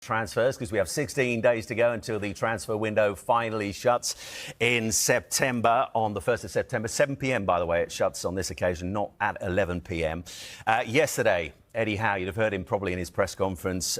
Transfers, because we have 16 days to go until the transfer window finally shuts in September, on the 1st of September. 7 p.m, by the way, it shuts on this occasion, not at 11 p.m. Yesterday, Eddie Howe, you'd have heard him probably in his press conference,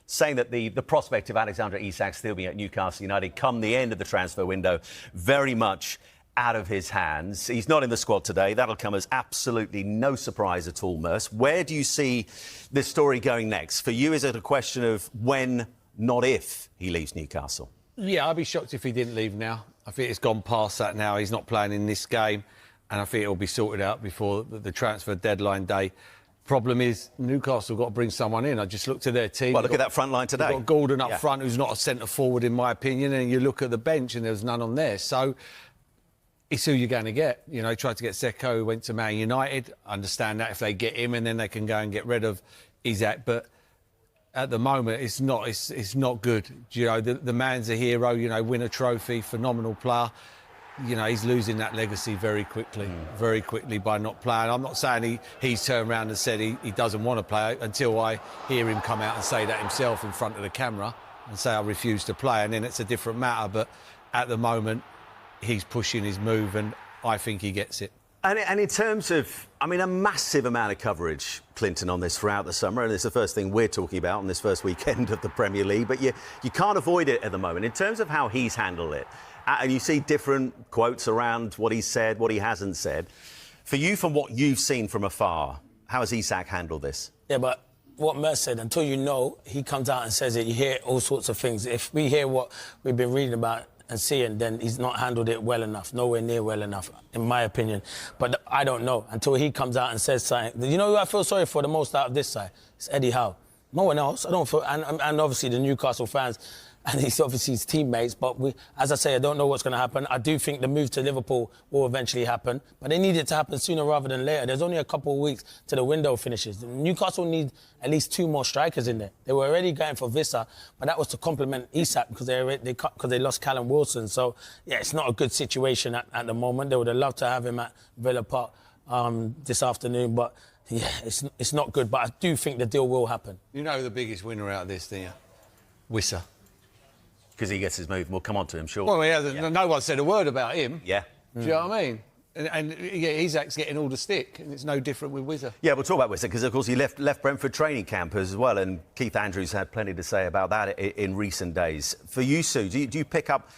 saying that the prospect of Alexander Isak still being at Newcastle United come the end of the transfer window very much out of his hands. He's not in the squad today. That'll come as absolutely no surprise at all, Merce. Where do you see this story going next? For you, is it a question of when, not if, he leaves Newcastle? Yeah, I'd be shocked if he didn't leave now. I think it's gone past that now. He's not playing in this game, and I think it'll be sorted out before the transfer deadline day. Problem is, Newcastle got to bring someone in. I just looked at their team. Well, look at that front line today. You've got Gordon up front, who's not a centre-forward, in my opinion, and you look at the bench and there's none on there. So it's who you're going to get. You know, tried to get Seko, who went to Man United. I understand that if they get him, and then they can go and get rid of Isak. But at the moment, it's not good. You know, the man's a hero. You know, win a trophy, phenomenal player. You know, he's losing that legacy very quickly by not playing. I'm not saying he's turned around and said he doesn't want to play until I hear him come out and say that himself in front of the camera and say I refuse to play, and then it's a different matter. But at the moment, he's pushing his move, and I think he gets it. And in terms of, I mean, a massive amount of coverage, Clinton, on this throughout the summer, and it's the first thing we're talking about on this first weekend of the Premier League, but you can't avoid it at the moment. In terms of how he's handled it, and you see different quotes around what he's said, what he hasn't said. For you, from what you've seen from afar, how has Isak handled this? Yeah, but what Merce said, until you know, he comes out and says it, you hear all sorts of things. If we hear what we've been reading about and seeing, then he's not handled it well enough, nowhere near well enough, in my opinion. But I don't know until he comes out and says something. You know who I feel sorry for the most out of this side? It's Eddie Howe. No one else. I don't feel, and obviously the Newcastle fans, and he's obviously his teammates. But as I say, I don't know what's going to happen. I do think the move to Liverpool will eventually happen, but they need it to happen sooner rather than later. There's only a couple of weeks to the window finishes. Newcastle need at least 2 more strikers in there. They were already going for Wissa, but that was to complement Isak because they lost Callum Wilson. So yeah, it's not a good situation at the moment. They would have loved to have him at Villa Park this afternoon, but yeah, it's not good. But I do think the deal will happen. You know the biggest winner out of this, do you? Wissa. Because he gets his move. We'll come on to him, sure. Well, no one said a word about him. Yeah. Do you know what I mean? And yeah, Isak's getting all the stick, and it's no different with Wissa. Yeah, we'll talk about Wissa, because, of course, he left Brentford training camp as well, and Keith Andrews had plenty to say about that in recent days. For you, Sue, do you pick up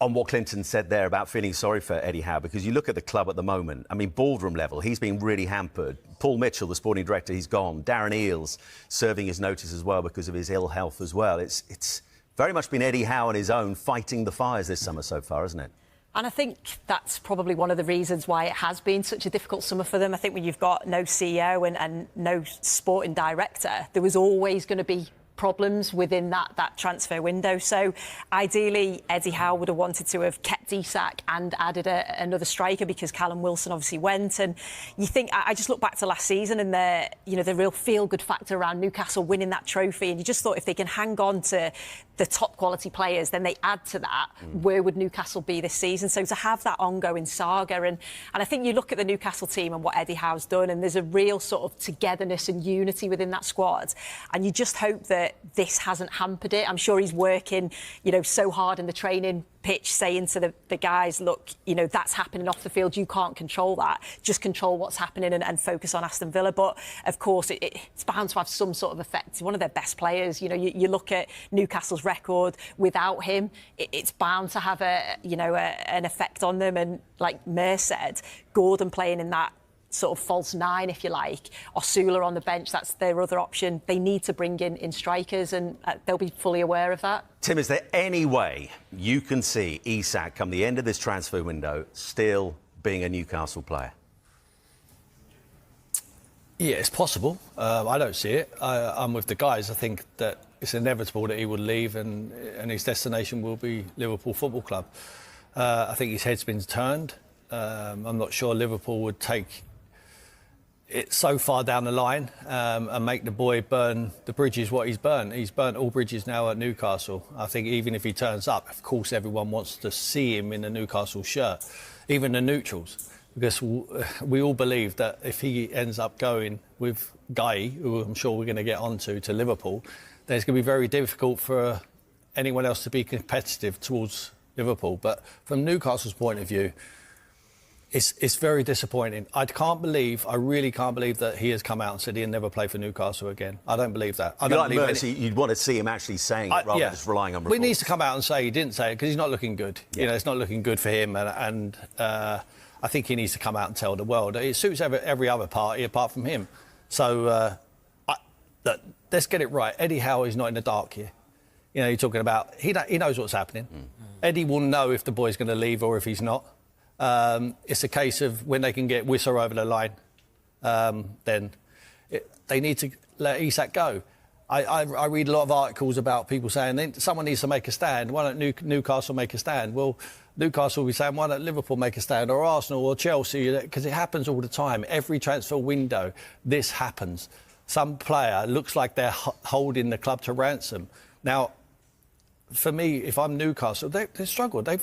on what Clinton said there about feeling sorry for Eddie Howe? Because you look at the club at the moment, I mean, boardroom level, he's been really hampered. Paul Mitchell, the sporting director, he's gone. Darren Eales serving his notice as well because of his ill health as well. It's very much been Eddie Howe on his own fighting the fires this summer so far, hasn't it? And I think that's probably one of the reasons why it has been such a difficult summer for them. I think when you've got no CEO and no sporting director, there was always going to be problems within that transfer window. So ideally, Eddie Howe would have wanted to have kept Isak and added another striker, because Callum Wilson obviously went. And you think, I just look back to last season and the real feel-good factor around Newcastle winning that trophy, and you just thought if they can hang on to the top quality players, then they add to that. Where would Newcastle be this season? So to have that ongoing saga, and I think you look at the Newcastle team and what Eddie Howe's done, and there's a real sort of togetherness and unity within that squad, and you just hope that this hasn't hampered it. I'm sure he's working, so hard in the training pitch, saying to the guys, look, that's happening off the field. You can't control that. Just control what's happening and focus on Aston Villa. But of course, it's bound to have some sort of effect. He's one of their best players. You look at Newcastle's record without him, it's bound to have an effect on them. And like Mer said, Gordon playing in that sort of false 9, if you like, Osula on the bench, that's their other option. They need to bring in strikers, and they'll be fully aware of that. Tim, is there any way you can see Isak, come the end of this transfer window, still being a Newcastle player? Yeah, it's possible. I don't see it. I'm with the guys. I think that it's inevitable that he would leave, and his destination will be Liverpool Football Club. I think his head's been turned. I'm not sure Liverpool would take it so far down the line and make the boy burn the bridges what he's burnt. He's burnt all bridges now at Newcastle. I think even if he turns up, of course everyone wants to see him in a Newcastle shirt, even the neutrals, because we all believe that if he ends up going with Guy, who I'm sure we're going to get onto, to Liverpool, then it's going to be very difficult for anyone else to be competitive towards Liverpool. But from Newcastle's point of view, it's very disappointing. I really can't believe that he has come out and said he'll never play for Newcastle again. I don't believe that. I don't believe you'd want to see him actually saying it rather than just relying on reports. He needs to come out and say he didn't say it because he's not looking good. Yeah. You know, it's not looking good for him, and I think he needs to come out and tell the world. It suits every other party apart from him. So look, let's get it right. Eddie Howe is not in the dark here. You know, you're talking about he knows what's happening. Eddie will know if the boy's going to leave or if he's not. It's a case of when they can get Wissa over the line, then they need to let Isak go. I read a lot of articles about people saying someone needs to make a stand. Why don't Newcastle make a stand? Well, Newcastle will be saying, why don't Liverpool make a stand, or Arsenal or Chelsea? Because it happens all the time. Every transfer window, this happens. Some player looks like they're holding the club to ransom. Now, for me, if I'm Newcastle, they struggle. They're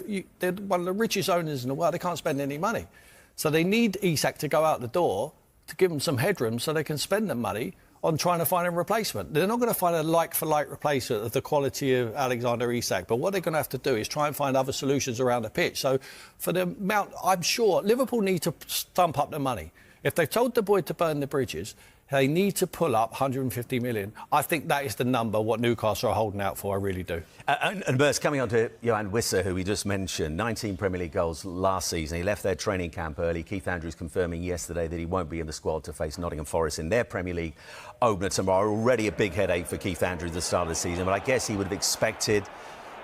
one of the richest owners in the world. They can't spend any money. So they need Isak to go out the door to give them some headroom so they can spend the money on trying to find a replacement. They're not going to find a like-for-like replacement of the quality of Alexander Isak, but what they're going to have to do is try and find other solutions around the pitch. So for the amount, I'm sure Liverpool need to stump up the money. If they've told the boy to burn the bridges, they need to pull up 150 million. I think that is the number what Newcastle are holding out for. I really do. And Bers, coming on to Yoane Wissa, who we just mentioned, 19 Premier League goals last season. He left their training camp early. Keith Andrews confirming yesterday that he won't be in the squad to face Nottingham Forest in their Premier League opener tomorrow. Already a big headache for Keith Andrews at the start of the season, but I guess he would have expected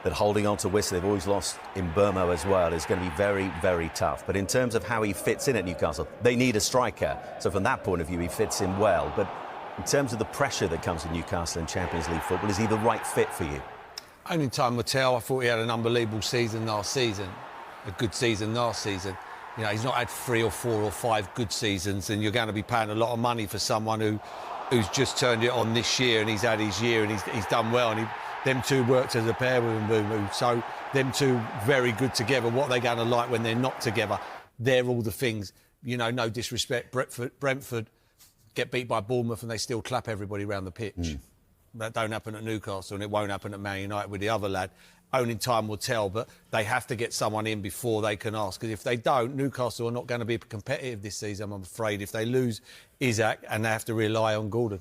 that holding on to Wissa, they've always lost in Burma as well, is going to be very, very tough. But in terms of how he fits in at Newcastle, they need a striker. So from that point of view, he fits in well. But in terms of the pressure that comes with Newcastle in Champions League football, is he the right fit for you? Only time will tell. I thought he had an unbelievable season last season, a good season last season. You know, he's not had 3 or 4 or 5 good seasons, and you're going to be paying a lot of money for someone who's just turned it on this year, and he's had his year, and he's done well, and them two worked as a pair with him. So them two very good together. What are they going to like when they're not together? They're all the things. You know, no disrespect, Brentford get beat by Bournemouth and they still clap everybody around the pitch. That don't happen at Newcastle, and it won't happen at Man United with the other lad. Only time will tell, but they have to get someone in before they can ask. Because if they don't, Newcastle are not going to be competitive this season, I'm afraid, if they lose Isak and they have to rely on Gordon.